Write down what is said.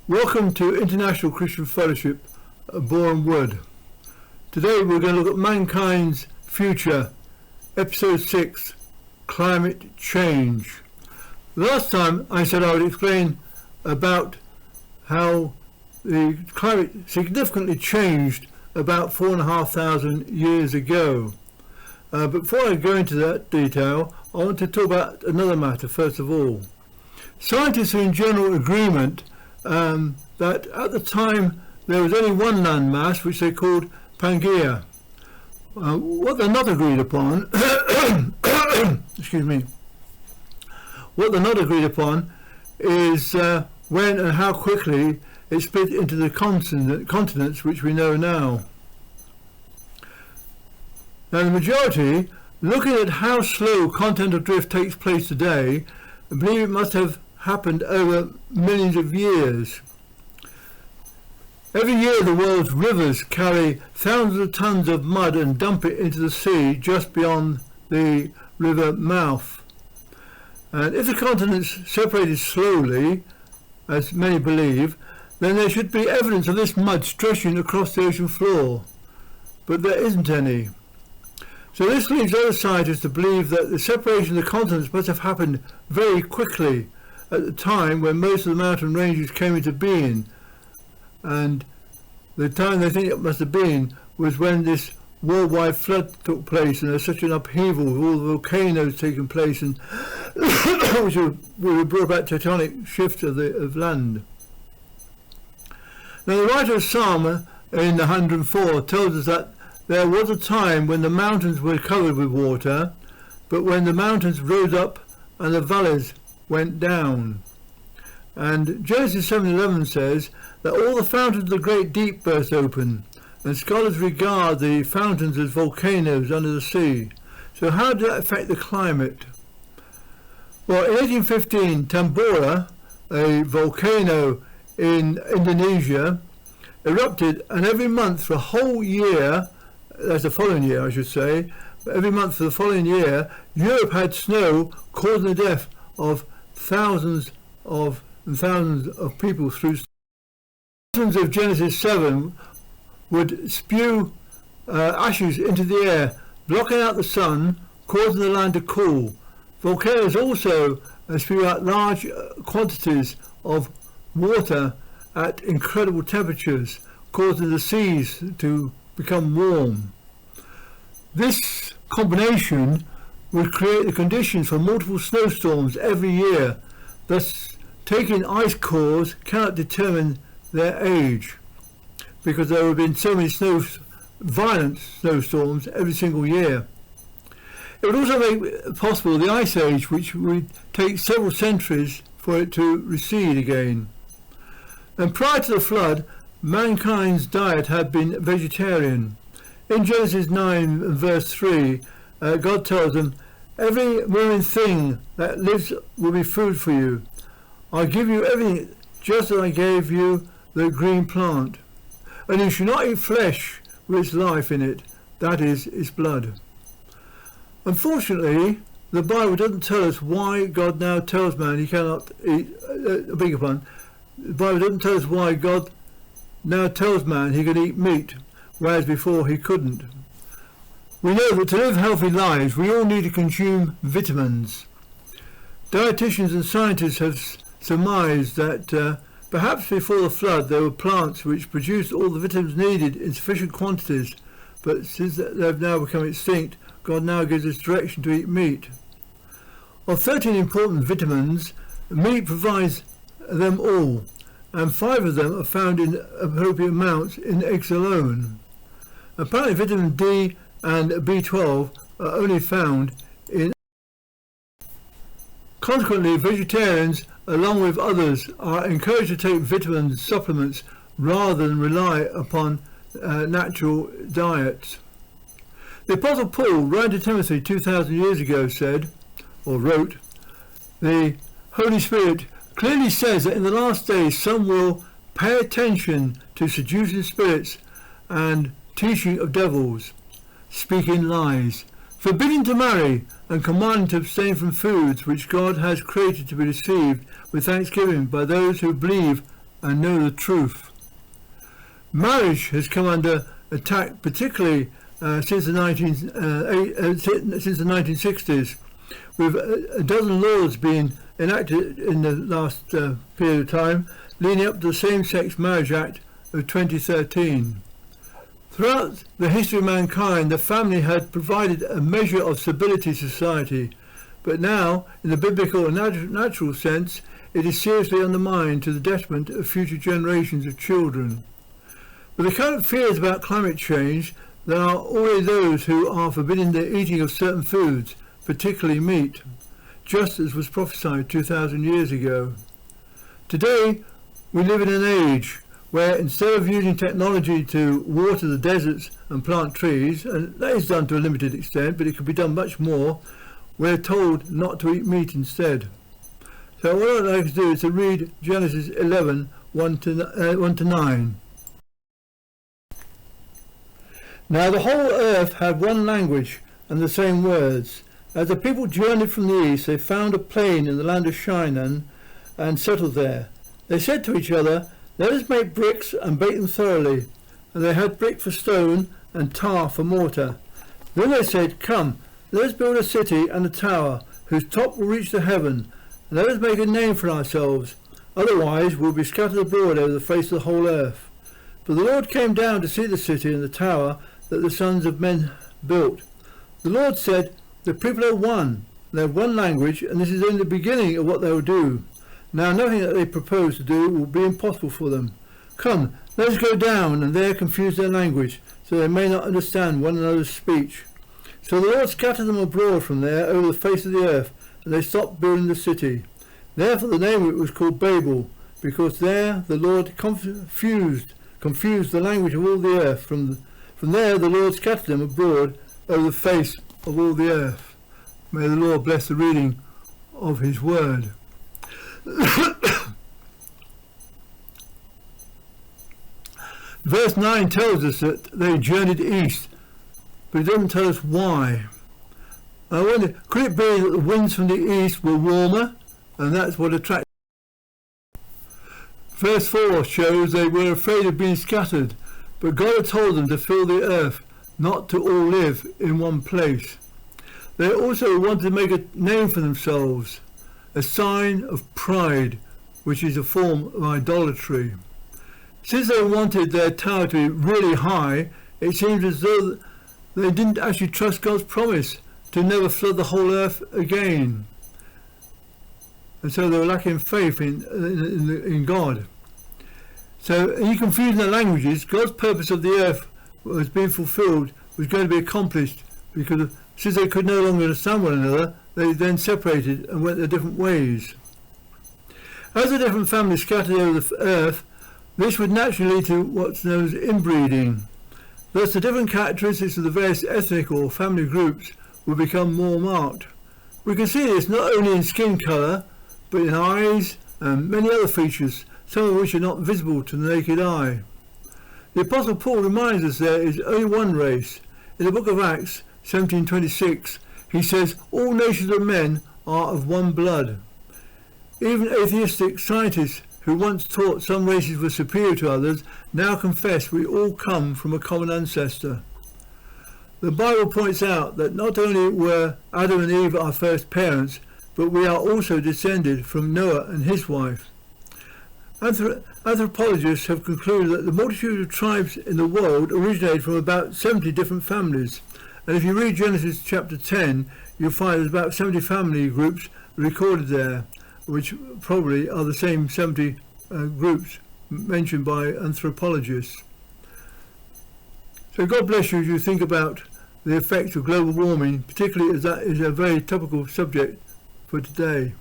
Welcome to International Christian Fellowship, Borehamwood. Today we're going to look at mankind's future, episode 6, climate change. Last time I said I would explain about how the climate significantly changed about 4,500 years ago. But before I go into that detail, I want to talk about another matter first of all. Scientists are in general agreement that at the time there was only one landmass, which they called Pangaea. What they're not agreed upon, excuse me, what they're not agreed upon is when and how quickly it split into the continents which we know now. Now the majority, looking at how slow continental drift takes place today, believe it must have happened over millions of years. Every year the world's rivers carry thousands of tons of mud and dump it into the sea just beyond the river mouth. And if the continents separated slowly, as many believe, then there should be evidence of this mud stretching across the ocean floor. But there isn't any. So this leads other scientists to believe that the separation of the continents must have happened very quickly at the time when most of the mountain ranges came into being, and the time they think it must have been was when this worldwide flood took place, and there's such an upheaval with all the volcanoes taking place, and which were brought about tectonic shifts of land. Now the writer of Psalm in 104 tells us that there was a time when the mountains were covered with water, but when the mountains rose up and the valleys went down. And Genesis 7:11 says that all the fountains of the great deep burst open, and scholars regard the fountains as volcanoes under the sea. So how did that affect the climate? Well, in 1815, Tambora, a volcano in Indonesia, erupted, and every month for a whole year, that's the following year I should say, every month for the following year, Europe had snow causing the death of thousands of people through. Thousands of Genesis 7 would spew ashes into the air, blocking out the sun, causing the land to cool. Volcanoes also spew out large quantities of water at incredible temperatures, causing the seas to become warm. This combination would create the conditions for multiple snowstorms every year. Thus, taking ice cores cannot determine their age, because there have been so many violent snowstorms every single year. It would also make possible the ice age, which would take several centuries for it to recede again. And prior to the flood, mankind's diet had been vegetarian. In Genesis 9 verse 3, God tells them, "Every moving thing that lives will be food for you. I give you everything just as I gave you the green plant. And you should not eat flesh with its life in it, that is, its blood." Unfortunately, the Bible doesn't tell us why God now tells man he cannot eat, the Bible doesn't tell us why God now tells man he can eat meat, whereas before he couldn't. We know that to live healthy lives, we all need to consume vitamins. Dietitians and scientists have surmised that perhaps before the flood there were plants which produced all the vitamins needed in sufficient quantities, but since they've now become extinct, God now gives us direction to eat meat. Of 13 important vitamins, meat provides them all, and 5 of them are found in appropriate amounts in eggs alone. Apparently vitamin D and B12 are only found in. Consequently, vegetarians, along with others, are encouraged to take vitamin supplements rather than rely upon natural diets. The Apostle Paul, writing to Timothy 2,000 years ago, said, or wrote, "The Holy Spirit clearly says that in the last days some will pay attention to seducing spirits and teaching of devils, speaking lies, forbidding to marry, and commanding to abstain from foods which God has created to be received with thanksgiving by those who believe and know the truth. Marriage has come under attack, particularly since the 1960s, with a dozen laws being enacted in the last period of time, leading up to the Same-Sex Marriage Act of 2013. Throughout the history of mankind, the family had provided a measure of stability to society, but now, in the biblical and natural sense, it is seriously undermined to the detriment of future generations of children. With the current fears about climate change, there are already those who are forbidding the eating of certain foods, particularly meat, just as was prophesied 2,000 years ago. Today, we live in an age where instead of using technology to water the deserts and plant trees, and that is done to a limited extent, but it could be done much more, we're told not to eat meat instead. So what I'd like to do is to read Genesis 11, 1 to 9. Now the whole earth had one language and the same words. As the people journeyed from the east, they found a plain in the land of Shinar and settled there. They said to each other, "Let us make bricks and bake them thoroughly." And they had brick for stone and tar for mortar. Then they said, "Come, let us build a city and a tower, whose top will reach to heaven, and let us make a name for ourselves. Otherwise we'll be scattered abroad over the face of the whole earth." For the Lord came down to see the city and the tower that the sons of men built. The Lord said, "The people are one, they have one language, and this is only the beginning of what they will do. Now nothing that they propose to do will be impossible for them. Come, let us go down and there confuse their language, so they may not understand one another's speech." So the Lord scattered them abroad from there over the face of the earth, and they stopped building the city. Therefore the name of it was called Babel, because there the Lord confused the language of all the earth. From there the Lord scattered them abroad over the face of all the earth. May the Lord bless the reading of his word. Verse 9 tells us that they journeyed east, but it doesn't tell us why. I wonder, could it be that the winds from the east were warmer, and that's what attracted them? Verse 4 shows they were afraid of being scattered, but God had told them to fill the earth, not to all live in one place. They also wanted to make a name for themselves, a sign of pride, which is a form of idolatry. Since they wanted their tower to be really high, it seems as though they didn't actually trust God's promise to never flood the whole earth again. And so they were lacking faith in God. So in confusing their languages, God's purpose of the earth was being fulfilled, was going to be accomplished, because since they could no longer understand one another, they then separated and went their different ways. As the different families scattered over the earth, this would naturally lead to what's known as inbreeding. Thus the different characteristics of the various ethnic or family groups will become more marked. We can see this not only in skin colour, but in eyes and many other features, some of which are not visible to the naked eye. The Apostle Paul reminds us there is only one race. In the book of Acts 17:26, he says, "All nations of men are of one blood." Even atheistic scientists who once taught some races were superior to others now confess we all come from a common ancestor. The Bible points out that not only were Adam and Eve our first parents, but we are also descended from Noah and his wife. Anthropologists have concluded that the multitude of tribes in the world originated from about 70 different families. And if you read Genesis chapter 10, you'll find there's about 70 family groups recorded there, which probably are the same 70 groups mentioned by anthropologists. So God bless you as you think about the effects of global warming, particularly as that is a very topical subject for today.